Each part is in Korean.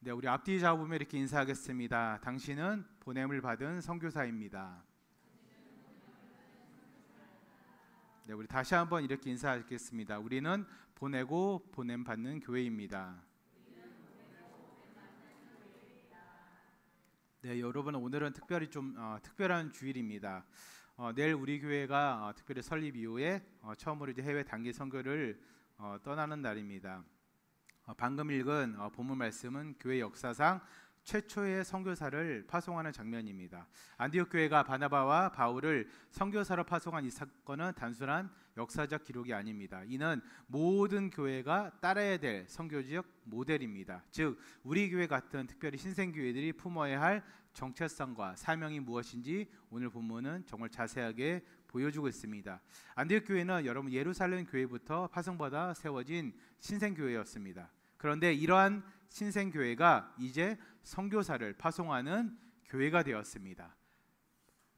네, 우리 앞뒤 잡으며 이렇게 인사하겠습니다. 당신은 보냄을 받은 선교사입니다. 네, 우리 다시 한번 이렇게 인사하겠습니다. 우리는 보내고 보냄 받는 교회입니다. 네, 여러분 오늘은 특별히 좀 특별한 주일입니다. 내일 우리 교회가 특별히 설립 이후에 처음으로 이제 해외 단기 선교를 떠나는 날입니다. 방금 읽은 본문 말씀은 교회 역사상 최초의 선교사를 파송하는 장면입니다. 안디옥 교회가 바나바와 바울을 선교사로 파송한 이 사건은 단순한 역사적 기록이 아닙니다. 이는 모든 교회가 따라야 될 선교적 모델입니다. 즉 우리 교회 같은 특별히 신생교회들이 품어야 할 정체성과 사명이 무엇인지 오늘 본문은 정말 자세하게 보여주고 있습니다. 안디옥 교회는 여러분 예루살렘 교회부터 파송받아 세워진 신생교회였습니다. 그런데 이러한 신생교회가 이제 선교사를 파송하는 교회가 되었습니다.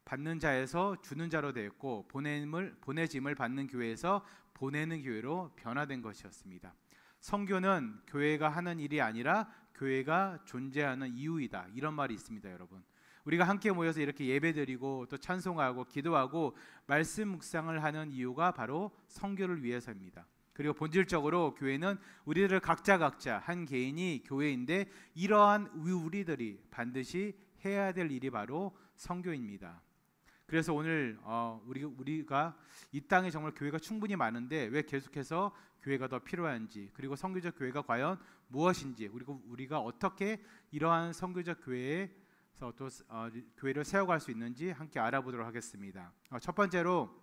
받는 자에서 주는 자로 되었고 보내짐을 받는 교회에서 보내는 교회로 변화된 것이었습니다. 선교는 교회가 하는 일이 아니라 교회가 존재하는 이유이다. 이런 말이 있습니다, 여러분. 우리가 함께 모여서 이렇게 예배드리고 또 찬송하고 기도하고 말씀 묵상을 하는 이유가 바로 선교를 위해서입니다. 그리고 본질적으로 교회는 우리들 각자 한 개인이 교회인데 이러한 우리들이 반드시 해야 될 일이 바로 선교입니다. 그래서 오늘 우리가 이 땅에 정말 교회가 충분히 많은데 왜 계속해서 교회가 더 필요한지, 그리고 선교적 교회가 과연 무엇인지, 그리고 우리가 어떻게 이러한 선교적 교회에서 또 교회를 세워갈 수 있는지 함께 알아보도록 하겠습니다. 첫 번째로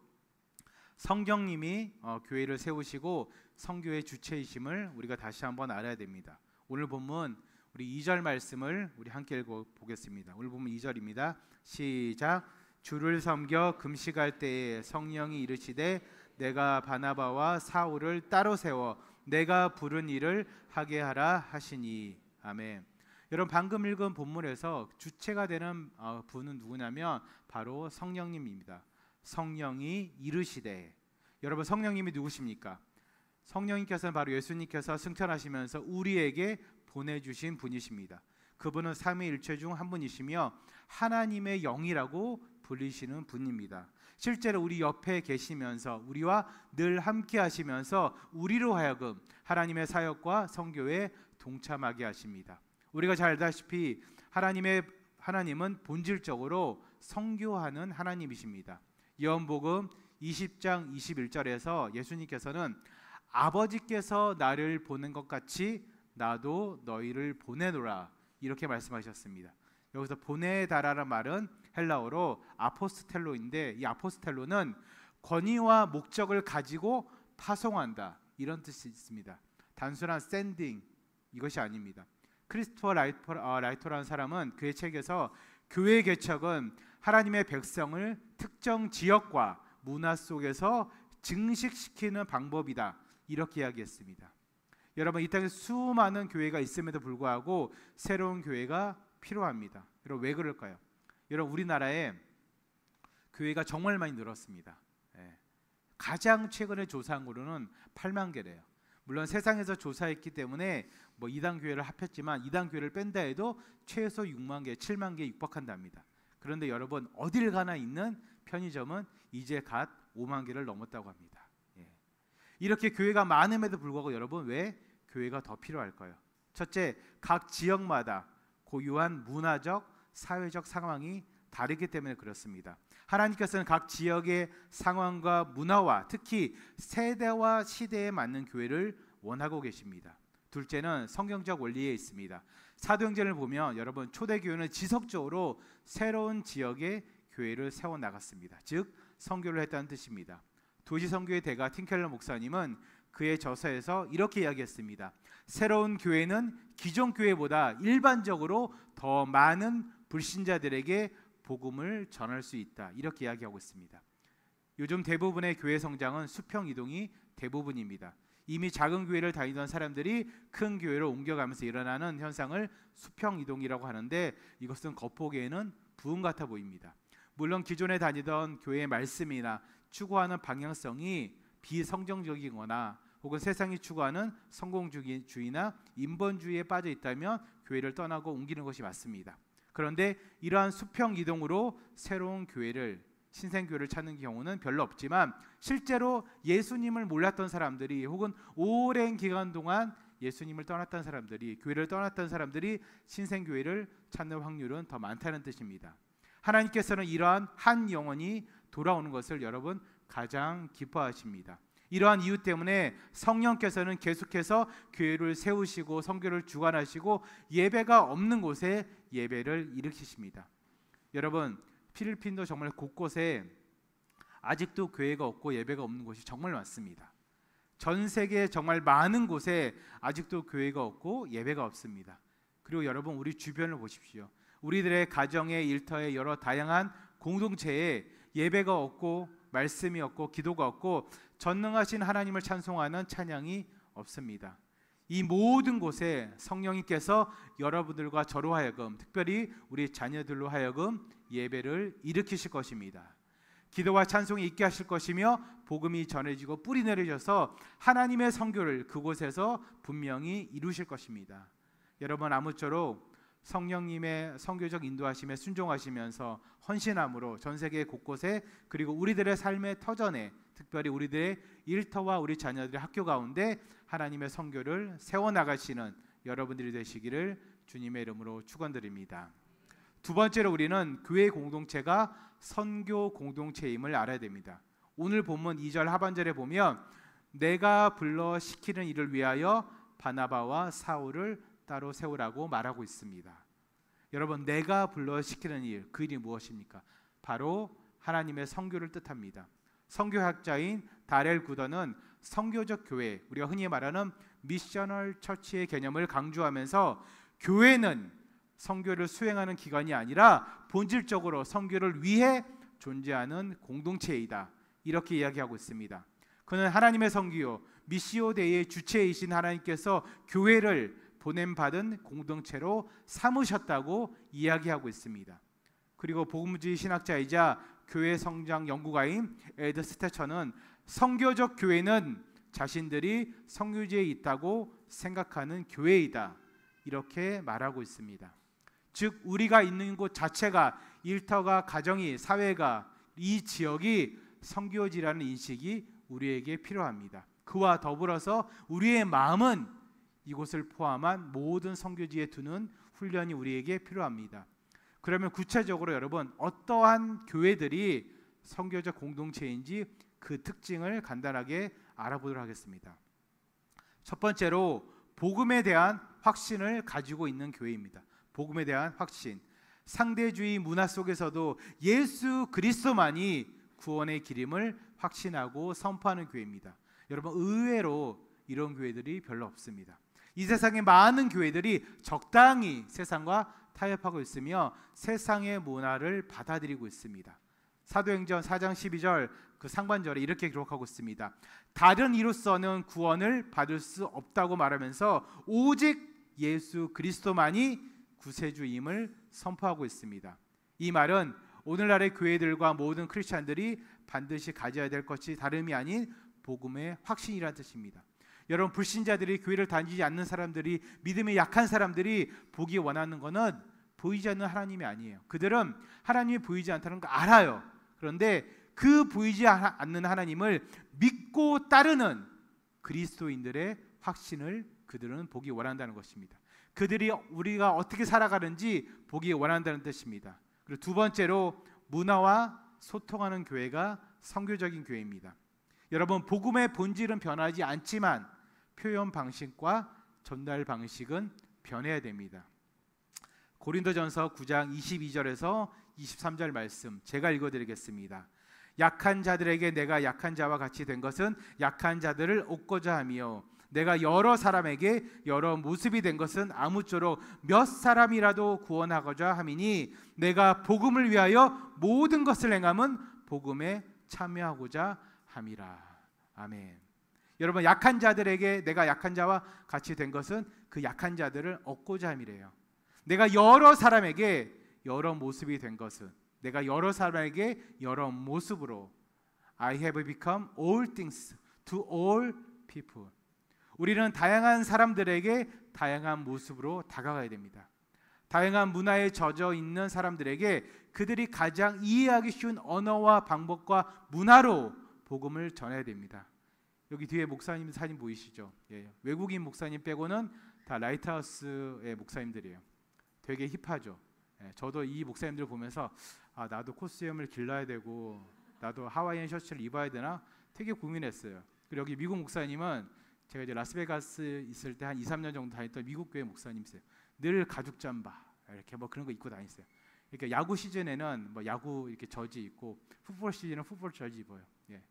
성경님이 교회를 세우시고 선교의 주체이심을 우리가 다시 한번 알아야 됩니다. 오늘 본문 우리 2절 말씀을 우리 함께 읽어보겠습니다. 오늘 본문 2절입니다. 시작. 주를 섬겨 금식할 때에 성령이 이르시되 내가 바나바와 사울을 따로 세워 내가 부른 일을 하게 하라 하시니. 아멘. 여러분 방금 읽은 본문에서 주체가 되는 분은 누구냐면 바로 성령님입니다. 성령이 이르시되. 여러분 성령님이 누구십니까? 성령님께서는 바로 예수님께서 승천하시면서 우리에게 보내주신 분이십니다. 그분은 삼위일체 중 한 분이시며 하나님의 영이라고 불리시는 분입니다. 실제로 우리 옆에 계시면서 우리와 늘 함께 하시면서 우리로 하여금 하나님의 사역과 선교에 동참하게 하십니다. 우리가 잘 알다시피 하나님은 본질적으로 선교하는 하나님이십니다. 요한복음 20장 21절에서 예수님께서는 아버지께서 나를 보낸 것 같이 나도 너희를 보내노라 이렇게 말씀하셨습니다. 여기서 보내다라는 말은 헬라어로 아포스텔로인데 이 아포스텔로는 권위와 목적을 가지고 파송한다 이런 뜻이 있습니다. 단순한 샌딩 이것이 아닙니다. 크리스토퍼 라이터라는 사람은 그의 책에서 교회 개척은 하나님의 백성을 특정 지역과 문화 속에서 증식시키는 방법이다 이렇게 이야기했습니다. 여러분 이 땅에 수많은 교회가 있음에도 불구하고 새로운 교회가 필요합니다. 여러분 왜 그럴까요? 여러분 우리나라에 교회가 정말 많이 늘었습니다. 가장 최근에 조사한 거로는 8만 개래요. 물론 세상에서 조사했기 때문에 이단 교회를 합했지만 이단 교회를 뺀다 해도 최소 6만 개, 7만 개에 육박한답니다. 그런데 여러분 어딜 가나 있는 편의점은 이제 갓 5만 개를 넘었다고 합니다. 이렇게 교회가 많음에도 불구하고 여러분 왜 교회가 더 필요할까요? 첫째, 각 지역마다 고유한 문화적, 사회적 상황이 다르기 때문에 그렇습니다. 하나님께서는 각 지역의 상황과 문화와 특히 세대와 시대에 맞는 교회를 원하고 계십니다. 둘째는 성경적 원리에 있습니다. 사도행전을 보면 여러분 초대교회는 지속적으로 새로운 지역의 교회를 세워나갔습니다. 즉 선교를 했다는 뜻입니다. 도시선교의 대가 팀켈러 목사님은 그의 저서에서 이렇게 이야기했습니다. 새로운 교회는 기존 교회보다 일반적으로 더 많은 불신자들에게 복음을 전할 수 있다 이렇게 이야기하고 있습니다. 요즘 대부분의 교회 성장은 수평 이동이 대부분입니다. 이미 작은 교회를 다니던 사람들이 큰 교회로 옮겨가면서 일어나는 현상을 수평 이동이라고 하는데 이것은 겉보기에는 부흥 같아 보입니다. 물론 기존에 다니던 교회의 말씀이나 추구하는 방향성이 비성경적이거나 혹은 세상이 추구하는 성공주의나 인본주의에 빠져 있다면 교회를 떠나고 옮기는 것이 맞습니다. 그런데 이러한 수평 이동으로 새로운 교회를, 신생교회를 찾는 경우는 별로 없지만, 실제로 예수님을 몰랐던 사람들이 혹은 오랜 기간 동안 예수님을 떠났던 사람들이, 교회를 떠났던 사람들이 신생교회를 찾는 확률은 더 많다는 뜻입니다. 하나님께서는 이러한 한 영혼이 돌아오는 것을 여러분 가장 기뻐하십니다. 이러한 이유 때문에 성령께서는 계속해서 교회를 세우시고 선교를 주관하시고 예배가 없는 곳에 예배를 일으키십니다. 여러분, 필리핀도 정말 곳곳에 아직도 교회가 없고 예배가 없는 곳이 정말 많습니다. 전 세계 정말 많은 곳에 아직도 교회가 없고 예배가 없습니다. 그리고 여러분, 우리 주변을 보십시오. 우리들의 가정의 일터의 여러 다양한 공동체에 예배가 없고 말씀이 없고 기도가 없고 전능하신 하나님을 찬송하는 찬양이 없습니다. 이 모든 곳에 성령님께서 여러분들과 저로 하여금, 특별히 우리 자녀들로 하여금 예배를 일으키실 것입니다. 기도와 찬송이 있게 하실 것이며 복음이 전해지고 뿌리 내려져서 하나님의 선교를 그곳에서 분명히 이루실 것입니다. 여러분, 아무쪼록 성령님의 선교적 인도하심에 순종하시면서 헌신함으로 전 세계 곳곳에, 그리고 우리들의 삶의 터전에, 특별히 우리들의 일터와 우리 자녀들의 학교 가운데 하나님의 선교를 세워나가시는 여러분들이 되시기를 주님의 이름으로 축원드립니다. 두 번째로 우리는 교회 공동체가 선교 공동체임을 알아야 됩니다. 오늘 본문 2절 하반절에 보면 내가 불러 시키는 일을 위하여 바나바와 사울을 따로 세우라고 말하고 있습니다. 여러분, 내가 불러 시키는 일, 그 일이 무엇입니까? 바로 하나님의 선교를 뜻합니다. 선교학자인 다렐 구더는 선교적 교회, 우리가 흔히 말하는 미셔널 처치의 개념을 강조하면서 교회는 선교를 수행하는 기관이 아니라 본질적으로 선교를 위해 존재하는 공동체이다, 이렇게 이야기하고 있습니다. 그는 하나님의 선교, 미시오 데이의 주체이신 하나님께서 교회를 보냄받은 공동체로 삼으셨다고 이야기하고 있습니다. 그리고 복음주의 신학자이자 교회 성장 연구가인 에드 스테처는 선교적 교회는 자신들이 선교지에 있다고 생각하는 교회이다, 이렇게 말하고 있습니다. 즉, 우리가 있는 곳 자체가, 일터가, 가정이, 사회가, 이 지역이 선교지라는 인식이 우리에게 필요합니다. 그와 더불어서 우리의 마음은 이곳을 포함한 모든 선교지에 두는 훈련이 우리에게 필요합니다. 그러면 구체적으로 여러분, 어떠한 교회들이 선교적 공동체인지 그 특징을 간단하게 알아보도록 하겠습니다. 첫 번째로 복음에 대한 확신을 가지고 있는 교회입니다. 복음에 대한 확신. 상대주의 문화 속에서도 예수 그리스도만이 구원의 길임을 확신하고 선포하는 교회입니다. 여러분, 의외로 이런 교회들이 별로 없습니다. 이 세상의 많은 교회들이 적당히 세상과 타협하고 있으며 세상의 문화를 받아들이고 있습니다. 사도행전 4장 12절 그 상반절에 이렇게 기록하고 있습니다. 다른 이로서는 구원을 받을 수 없다고 말하면서 오직 예수 그리스도만이 구세주임을 선포하고 있습니다. 이 말은 오늘날의 교회들과 모든 크리스찬들이 반드시 가져야 될 것이 다름이 아닌 복음의 확신이라는 뜻입니다. 여러분, 불신자들이, 교회를 다니지 않는 사람들이, 믿음이 약한 사람들이 보기 원하는 것은 보이지 않는 하나님이 아니에요. 그들은 하나님이 보이지 않다는 거 알아요. 그런데 그 보이지 않는 하나님을 믿고 따르는 그리스도인들의 확신을 그들은 보기 원한다는 것입니다. 그들이 우리가 어떻게 살아가는지 보기 원한다는 뜻입니다. 그리고 두 번째로 문화와 소통하는 교회가 선교적인 교회입니다. 여러분, 복음의 본질은 변하지 않지만 표현 방식과 전달 방식은 변해야 됩니다. 고린도전서 9장 22절에서 23절 말씀 제가 읽어드리겠습니다. 약한 자들에게 내가 약한 자와 같이 된 것은 약한 자들을 얻고자 하며 내가 여러 사람에게 여러 모습이 된 것은 아무쪼록 몇 사람이라도 구원하고자 함이니 내가 복음을 위하여 모든 것을 행함은 복음에 참여하고자 함이라. 아멘. 여러분, 약한 자들에게 내가 약한 자와 같이 된 것은 그 약한 자들을 얻고자 함이래요. 내가 여러 사람에게 여러 모습이 된 것은, 내가 여러 사람에게 여러 모습으로 I have become all things to all people. 우리는 다양한 사람들에게 다양한 모습으로 다가가야 됩니다. 다양한 문화에 젖어 있는 사람들에게 그들이 가장 이해하기 쉬운 언어와 방법과 문화로 복음을 전해야 됩니다. 여기 뒤에 목사님 사진 보이시죠? 예, 외국인 목사님 빼고는 다 라이트하우스의 목사님들이에요. 되게 힙하죠. 예, 저도 이 목사님들 보면서 나도 코스염을 길러야 되고 나도 하와이안 셔츠를 입어야 되나 되게 고민했어요. 그리고 여기 미국 목사님은 제가 이제 라스베가스 있을 때 한 2, 3년 정도 다녔던 미국 교회 목사님이세요. 늘 가죽 잠바 이렇게 뭐 그런 거 입고 다니세요. 그러니까 야구 시즌에는 뭐 야구 이렇게 저지 입고 풋볼 시즌은 풋볼 저지 입어요. 예.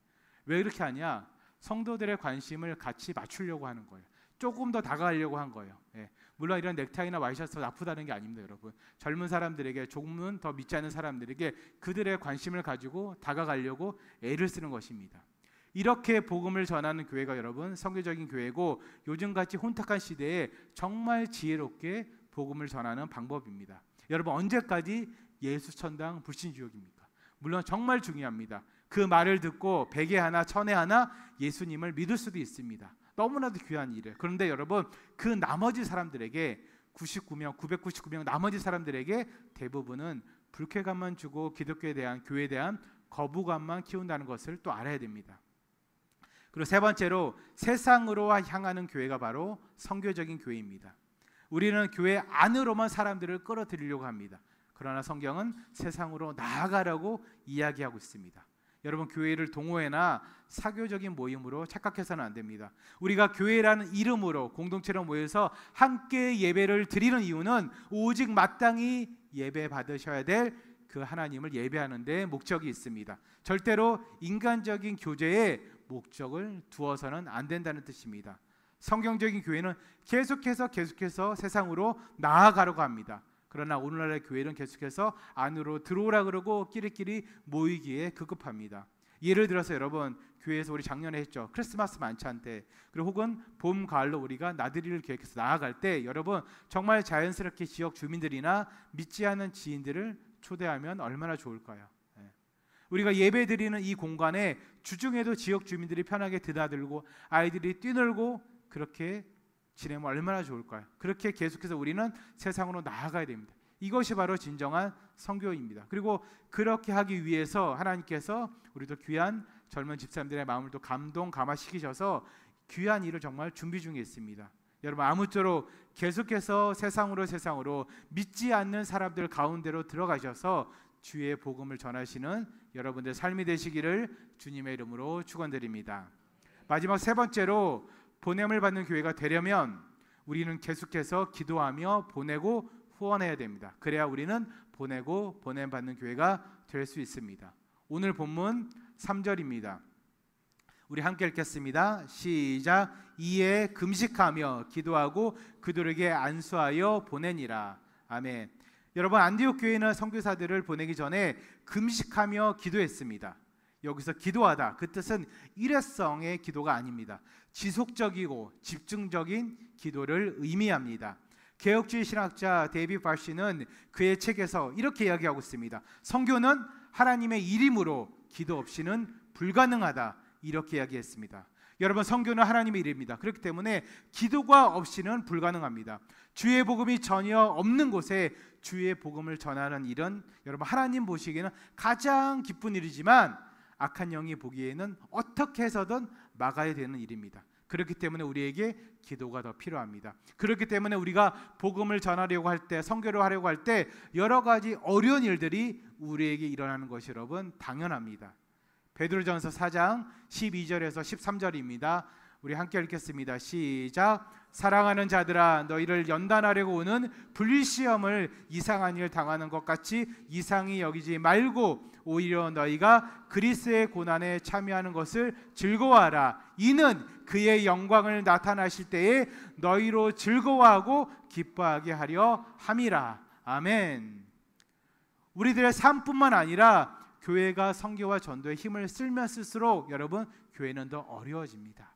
왜 그렇게 하냐? 성도들의 관심을 같이 맞추려고 하는 거예요. 조금 더 다가가려고 한 거예요. 예. 물론 이런 넥타이나 와이셔츠가 나쁘다는 게 아닙니다, 여러분. 젊은 사람들에게, 조금은 더 믿지 않는 사람들에게 그들의 관심을 가지고 다가가려고 애를 쓰는 것입니다. 이렇게 복음을 전하는 교회가 여러분 선교적인 교회고, 요즘같이 혼탁한 시대에 정말 지혜롭게 복음을 전하는 방법입니다. 여러분, 언제까지 예수 천당 불신 지옥입니까? 물론 정말 중요합니다. 그 말을 듣고 100에 하나 1000에 하나 예수님을 믿을 수도 있습니다. 너무나도 귀한 일이에요. 그런데 여러분, 그 나머지 사람들에게 999명 나머지 사람들에게 대부분은 불쾌감만 주고 기독교에 대한, 교회에 대한 거부감만 키운다는 것을 또 알아야 됩니다. 그리고 세 번째로, 세상으로 향하는 교회가 바로 선교적인 교회입니다. 우리는 교회 안으로만 사람들을 끌어들이려고 합니다. 그러나 성경은 세상으로 나아가라고 이야기하고 있습니다. 여러분, 교회를 동호회나 사교적인 모임으로 착각해서는 안 됩니다. 우리가 교회라는 이름으로 공동체로 모여서 함께 예배를 드리는 이유는 오직 마땅히 예배 받으셔야 될 그 하나님을 예배하는 데 목적이 있습니다. 절대로 인간적인 교제에 목적을 두어서는 안 된다는 뜻입니다. 성경적인 교회는 계속해서 세상으로 나아가려고 합니다. 그러나 오늘날의 교회는 계속해서 안으로 들어오라 그러고 끼리끼리 모이기에 급급합니다. 예를 들어서 여러분, 교회에서 우리 작년에 했죠. 크리스마스 만찬 때, 그리고 혹은 봄, 가을로 우리가 나들이를 계획해서 나아갈 때, 여러분 정말 자연스럽게 지역 주민들이나 믿지 않는 지인들을 초대하면 얼마나 좋을까요? 우리가 예배드리는 이 공간에 주중에도 지역 주민들이 편하게 드나들고 아이들이 뛰놀고 그렇게 지내면 얼마나 좋을까요? 그렇게 계속해서 우리는 세상으로 나아가야 됩니다. 이것이 바로 진정한 선교입니다. 그리고 그렇게 하기 위해서 하나님께서 우리도 귀한 젊은 집사님들의 마음을 또 감화시키셔서 귀한 일을 정말 준비 중에 있습니다. 여러분, 아무쪼록 계속해서 세상으로 믿지 않는 사람들 가운데로 들어가셔서 주의 복음을 전하시는 여러분들의 삶이 되시기를 주님의 이름으로 축원드립니다. 마지막 세 번째로, 보냄을 받는 교회가 되려면 우리는 계속해서 기도하며 보내고 후원해야 됩니다. 그래야 우리는 보내고 보냄받는 교회가 될 수 있습니다. 오늘 본문 3절입니다. 우리 함께 읽겠습니다. 시작. 이에 금식하며 기도하고 그들에게 안수하여 보내니라. 아멘. 여러분, 안디옥 교회는 선교사들을 보내기 전에 금식하며 기도했습니다. 여기서 기도하다, 그 뜻은 일회성의 기도가 아닙니다. 지속적이고 집중적인 기도를 의미합니다. 개혁주의 신학자 데이비드 바시는 그의 책에서 이렇게 이야기하고 있습니다. 선교는 하나님의 일임으로 기도 없이는 불가능하다, 이렇게 이야기했습니다. 여러분, 선교는 하나님의 일입니다. 그렇기 때문에 기도가 없이는 불가능합니다. 주의 복음이 전혀 없는 곳에 주의 복음을 전하는 일은 여러분 하나님 보시기에는 가장 기쁜 일이지만 악한 영이 보기에는 어떻게 해서든 막아야 되는 일입니다. 그렇기 때문에 우리에게 기도가 더 필요합니다. 그렇기 때문에 우리가 복음을 전하려고 할 때, 선교를 하려고 할 때 여러 가지 어려운 일들이 우리에게 일어나는 것이 여러분 당연합니다. 베드로전서 4장 12절에서 13절입니다. 우리 함께 읽겠습니다. 시작. 사랑하는 자들아, 너희를 연단하려고 오는 불시험을 이상한 일 당하는 것 같이 이상히 여기지 말고 오히려 너희가 그리스도의 고난에 참여하는 것을 즐거워하라. 이는 그의 영광을 나타나실 때에 너희로 즐거워하고 기뻐하게 하려 함이라. 아멘. 우리들의 삶뿐만 아니라 교회가 선교와 전도에 힘을 쓸면 쓸수록 여러분, 교회는 더 어려워집니다.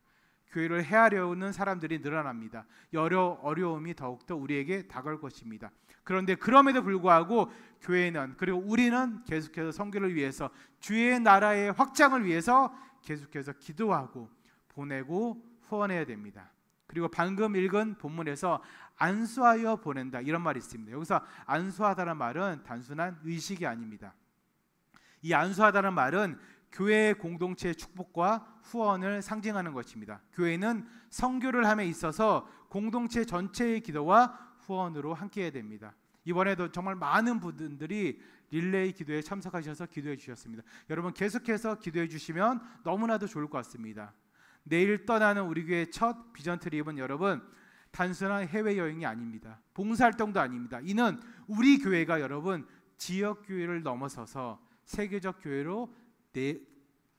교회를 헤아려는 사람들이 늘어납니다. 여러 어려움이 더욱더 우리에게 다가올 것입니다. 그런데 그럼에도 불구하고 교회는, 그리고 우리는 계속해서 선교를 위해서, 주의 나라의 확장을 위해서 계속해서 기도하고 보내고 후원해야 됩니다. 그리고 방금 읽은 본문에서 안수하여 보낸다 이런 말이 있습니다. 여기서 안수하다는 말은 단순한 의식이 아닙니다. 이 안수하다는 말은 교회의 공동체의 축복과 후원을 상징하는 것입니다. 교회는 선교를 함에 있어서 공동체 전체의 기도와 후원으로 함께해야 됩니다. 이번에도 정말 많은 분들이 릴레이 기도에 참석하셔서 기도해 주셨습니다. 여러분 계속해서 기도해 주시면 너무나도 좋을 것 같습니다. 내일 떠나는 우리 교회 첫 비전 트립은 여러분 단순한 해외여행이 아닙니다. 봉사활동도 아닙니다. 이는 우리 교회가 여러분 지역교회를 넘어서서 세계적 교회로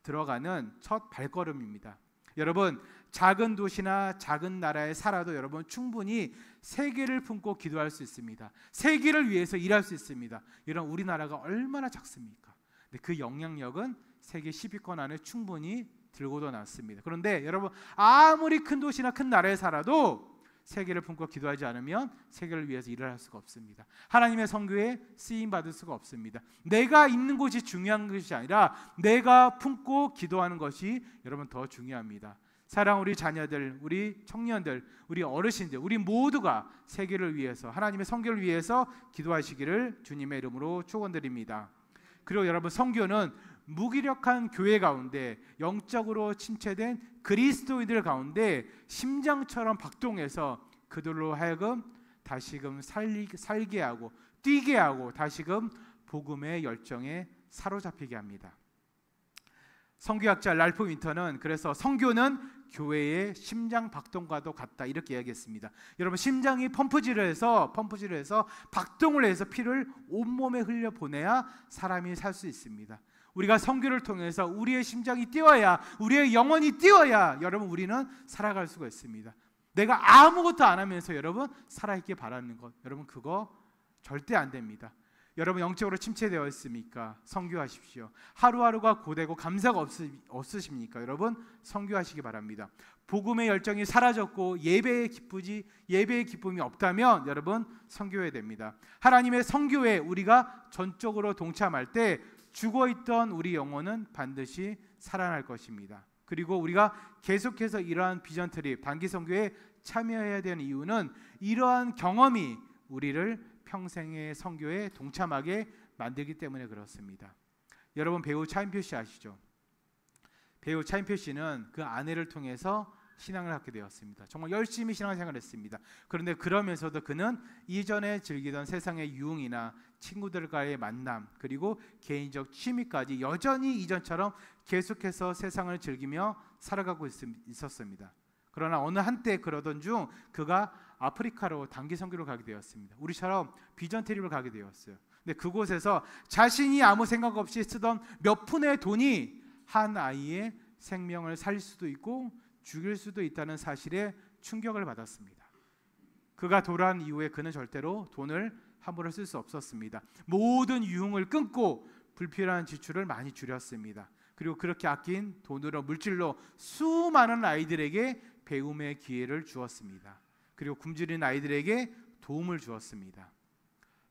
들어가는 첫 발걸음입니다. 여러분 작은 도시나 작은 나라에 살아도 여러분 충분히 세계를 품고 기도할 수 있습니다. 세계를 위해서 일할 수 있습니다. 이런 우리나라가 얼마나 작습니까? 근데 그 영향력은 세계 10위권 안에 충분히 들고도 났습니다. 그런데 여러분 아무리 큰 도시나 큰 나라에 살아도 세계를 품고 기도하지 않으면 세계를 위해서 일을 할 수가 없습니다. 하나님의 선교에 쓰임 받을 수가 없습니다. 내가 있는 곳이 중요한 것이 아니라 내가 품고 기도하는 것이 여러분 더 중요합니다. 사랑 우리 자녀들, 우리 청년들, 우리 어르신들, 우리 모두가 세계를 위해서 하나님의 선교를 위해서 기도하시기를 주님의 이름으로 축원드립니다. 그리고 여러분 선교는 무기력한 교회 가운데 영적으로 침체된 그리스도인들 가운데 심장처럼 박동해서 그들로 하여금 다시금 살게 하고 뛰게 하고 다시금 복음의 열정에 사로잡히게 합니다. 선교학자 랄프 윈터는 그래서 선교는 교회의 심장 박동과도 같다 이렇게 이야기했습니다. 여러분 심장이 펌프질을 해서 박동을 해서 피를 온몸에 흘려 보내야 사람이 살 수 있습니다. 우리가 선교를 통해서 우리의 심장이 뛰어야 우리의 영혼이 뛰어야 여러분 우리는 살아갈 수가 있습니다. 내가 아무것도 안 하면서 여러분 살아있길 바라는 것 여러분 그거 절대 안 됩니다. 여러분 영적으로 침체되어 있습니까? 선교하십시오. 하루하루가 고되고 감사가 없으십니까? 여러분 선교하시기 바랍니다. 복음의 열정이 사라졌고 예배의 기쁨이 없다면 여러분 선교해야 됩니다. 하나님의 선교에 우리가 전적으로 동참할 때 죽어있던 우리 영혼은 반드시 살아날 것입니다. 그리고 우리가 계속해서 이러한 비전 트립 단기 선교에 참여해야 되는 이유는 이러한 경험이 우리를 평생의 선교에 동참하게 만들기 때문에 그렇습니다. 여러분 배우 차인표 씨 아시죠? 배우 차인표 씨는 그 아내를 통해서 신앙을 갖게 되었습니다. 정말 열심히 신앙생활을 했습니다. 그런데 그러면서도 그는 이전에 즐기던 세상의 유흥이나 친구들과의 만남 그리고 개인적 취미까지 여전히 이전처럼 계속해서 세상을 즐기며 살아가고 있었습니다. 그러나 어느 한때 그러던 중 그가 아프리카로 단기 선교를 가게 되었습니다. 우리처럼 비전 트립을 가게 되었어요. 근데 그곳에서 자신이 아무 생각 없이 쓰던 몇 푼의 돈이 한 아이의 생명을 살릴 수도 있고 죽일 수도 있다는 사실에 충격을 받았습니다. 그가 돌아온 이후에 그는 절대로 돈을 함부로 쓸 수 없었습니다. 모든 유흥을 끊고 불필요한 지출을 많이 줄였습니다. 그리고 그렇게 아낀 돈으로 물질로 수많은 아이들에게 배움의 기회를 주었습니다. 그리고 굶주린 아이들에게 도움을 주었습니다.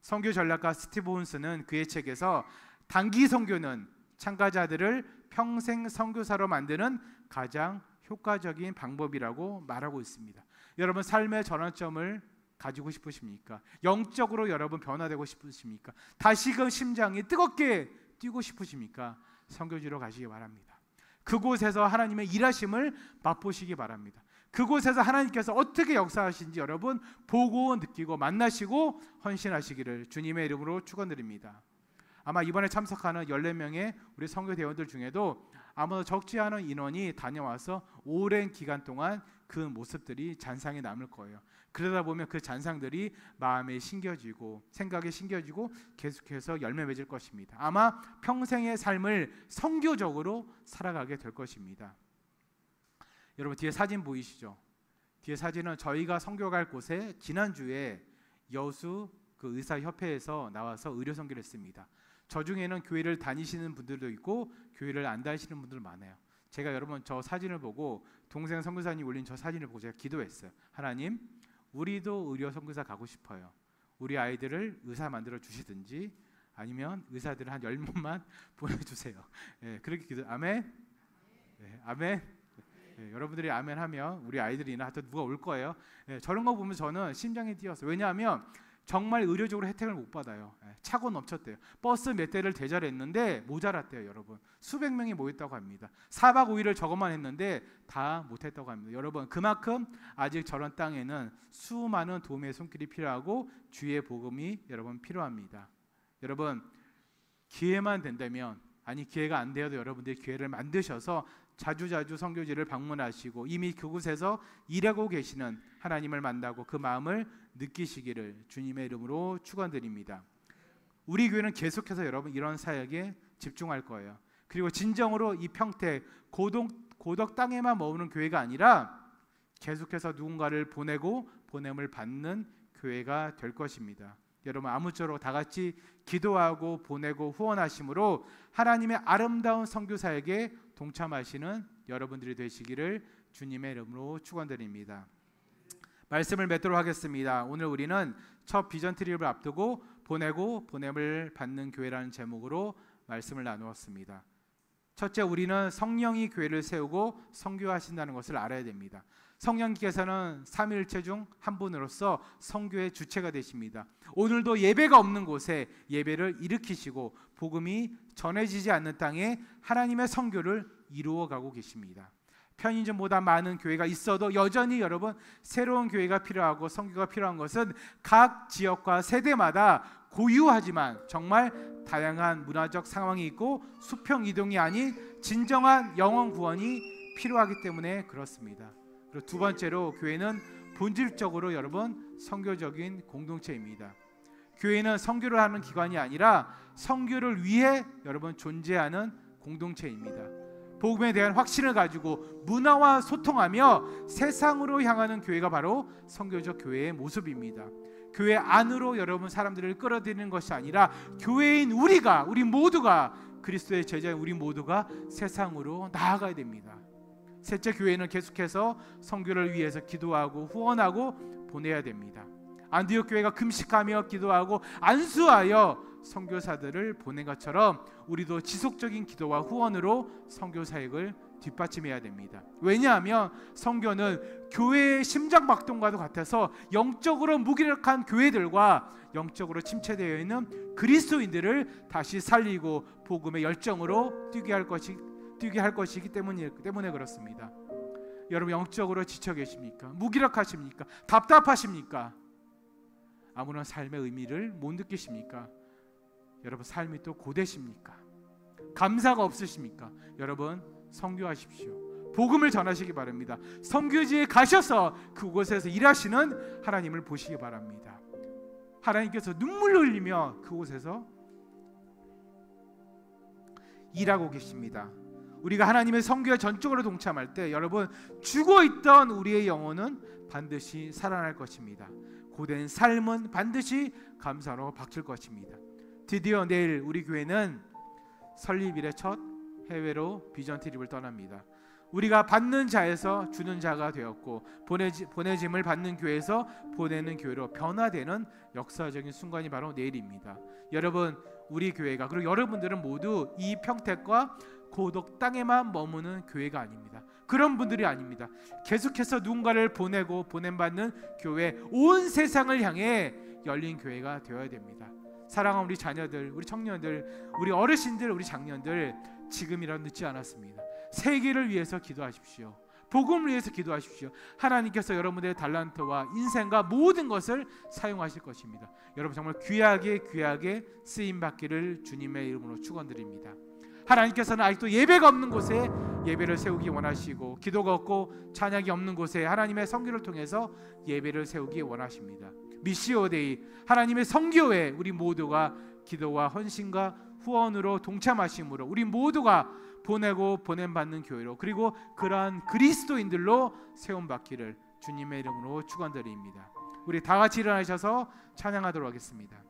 선교 전략가 스티브 혼스는 그의 책에서 단기 선교는 참가자들을 평생 선교사로 만드는 가장 효과적인 방법이라고 말하고 있습니다. 여러분 삶의 전환점을 가지고 싶으십니까? 영적으로 여러분 변화되고 싶으십니까? 다시금 심장이 뜨겁게 뛰고 싶으십니까? 선교지로 가시기 바랍니다. 그곳에서 하나님의 일하심을 맛보시기 바랍니다. 그곳에서 하나님께서 어떻게 역사하신지 여러분 보고 느끼고 만나시고 헌신하시기를 주님의 이름으로 축원드립니다. 아마 이번에 참석하는 14명의 우리 선교 대원들 중에도 아무도 적지 않은 인원이 다녀와서 오랜 기간 동안 그 모습들이 잔상에 남을 거예요. 그러다 보면 그 잔상들이 마음에 심겨지고 생각에 심겨지고 계속해서 열매 맺을 것입니다. 아마 평생의 삶을 선교적으로 살아가게 될 것입니다. 여러분 뒤에 사진 보이시죠? 뒤에 사진은 저희가 선교 갈 곳에 지난주에 여수 그 의사협회에서 나와서 의료 선교를 했습니다. 저 중에는 교회를 다니시는 분들도 있고 교회를 안 다니시는 분들 많아요. 제가 여러분 저 사진을 보고 동생 선교사님 올린 저 사진을 보고 제가 기도했어요. 하나님, 우리도 의료 선교사 가고 싶어요. 우리 아이들을 의사 만들어 주시든지 아니면 의사들을 한 10명만 보내주세요. 네, 그렇게 기도. 아멘. 네, 아멘. 여러분들이 아멘하면 우리 아이들이나 하여튼 누가 올 거예요. 저런 거 보면 저는 심장이 뛰었어요. 왜냐하면 정말 의료적으로 혜택을 못 받아요. 차고 넘쳤대요. 버스 몇 대를 대절했는데 모자랐대요. 여러분 수백 명이 모였다고 합니다. 4박 5일을 저것만 했는데 다 못했다고 합니다. 여러분 그만큼 아직 저런 땅에는 수많은 도움의 손길이 필요하고 주의 복음이 여러분 필요합니다. 여러분 기회만 된다면, 아니 기회가 안 되어도 여러분들이 기회를 만드셔서 자주자주 선교지를 방문하시고 이미 그곳에서 일하고 계시는 하나님을 만나고 그 마음을 느끼시기를 주님의 이름으로 축원드립니다. 우리 교회는 계속해서 여러분 이런 사역에 집중할 거예요. 그리고 진정으로 이 평택 고덕 땅에만 머무는 교회가 아니라 계속해서 누군가를 보내고 보냄을 받는 교회가 될 것입니다. 여러분 아무쪼록 다 같이 기도하고 보내고 후원하심으로 하나님의 아름다운 선교 사역에 동참하시는 여러분들이 되시기를 주님의 이름으로 축원드립니다. 말씀을 맺도록 하겠습니다. 오늘 우리는 첫 비전 트립을 앞두고 보내고 보냄을 받는 교회라는 제목으로 말씀을 나누었습니다. 첫째, 우리는 성령이 교회를 세우고 선교하신다는 것을 알아야 됩니다. 성령께서는 삼위일체 중 한 분으로서 선교의 주체가 되십니다. 오늘도 예배가 없는 곳에 예배를 일으키시고 복음이 전해지지 않는 땅에 하나님의 선교를 이루어가고 계십니다. 편의점보다 많은 교회가 있어도 여전히 여러분 새로운 교회가 필요하고 선교가 필요한 것은 각 지역과 세대마다 고유하지만 정말 다양한 문화적 상황이 있고 수평 이동이 아닌 진정한 영혼 구원이 필요하기 때문에 그렇습니다. 그리고 두 번째로 교회는 본질적으로 여러분 선교적인 공동체입니다. 교회는 선교를 하는 기관이 아니라 선교를 위해 여러분 존재하는 공동체입니다. 복음에 대한 확신을 가지고 문화와 소통하며 세상으로 향하는 교회가 바로 선교적 교회의 모습입니다. 교회 안으로 여러분 사람들을 끌어들이는 것이 아니라 교회인 우리 모두가 그리스도의 제자인 우리 모두가 세상으로 나아가야 됩니다. 셋째, 교회는 계속해서 선교를 위해서 기도하고 후원하고 보내야 됩니다. 안디옥 교회가 금식하며 기도하고 안수하여 선교사들을 보낸 것처럼 우리도 지속적인 기도와 후원으로 선교 사역을 뒷받침해야 됩니다. 왜냐하면 선교는 교회의 심장박동과도 같아서 영적으로 무기력한 교회들과 영적으로 침체되어 있는 그리스도인들을 다시 살리고 복음의 열정으로 뛰게 할 것이기 때문에 그렇습니다. 여러분 영적으로 지쳐 계십니까? 무기력하십니까? 답답하십니까? 아무런 삶의 의미를 못 느끼십니까? 여러분 삶이 또 고되십니까? 감사가 없으십니까? 여러분 선교하십시오. 복음을 전하시기 바랍니다. 선교지에 가셔서 그곳에서 일하시는 하나님을 보시기 바랍니다. 하나님께서 눈물을 흘리며 그곳에서 일하고 계십니다. 우리가 하나님의 선교에 전적으로 동참할 때 여러분 죽어있던 우리의 영혼은 반드시 살아날 것입니다. 고된 삶은 반드시 감사로 바뀔 것입니다. 드디어 내일 우리 교회는 설립 이래 첫 해외로 비전 트립을 떠납니다. 우리가 받는 자에서 주는 자가 되었고 보내짐을 받는 교회에서 보내는 교회로 변화되는 역사적인 순간이 바로 내일입니다. 여러분 우리 교회가 그리고 여러분들은 모두 이 평택과 고덕 땅에만 머무는 교회가 아닙니다. 그런 분들이 아닙니다. 계속해서 누군가를 보내고 보냄받는 교회, 온 세상을 향해 열린 교회가 되어야 됩니다. 사랑하는 우리 자녀들, 우리 청년들, 우리 어르신들, 우리 장년들 지금이라도 늦지 않았습니다. 세계를 위해서 기도하십시오. 복음을 위해서 기도하십시오. 하나님께서 여러분들의 달란트와 인생과 모든 것을 사용하실 것입니다. 여러분 정말 귀하게 쓰임받기를 주님의 이름으로 축원드립니다. 하나님께서는 아직도 예배가 없는 곳에 예배를 세우기 원하시고 기도가 없고 찬양이 없는 곳에 하나님의 선교를 통해서 예배를 세우기 원하십니다. 미시오데이 하나님의 선교에 우리 모두가 기도와 헌신과 후원으로 동참하심으로 우리 모두가 보내고 보냄받는 교회로 그리고 그러한 그리스도인들로 세움받기를 주님의 이름으로 축원드립니다. 우리 다 같이 일어나셔서 찬양하도록 하겠습니다.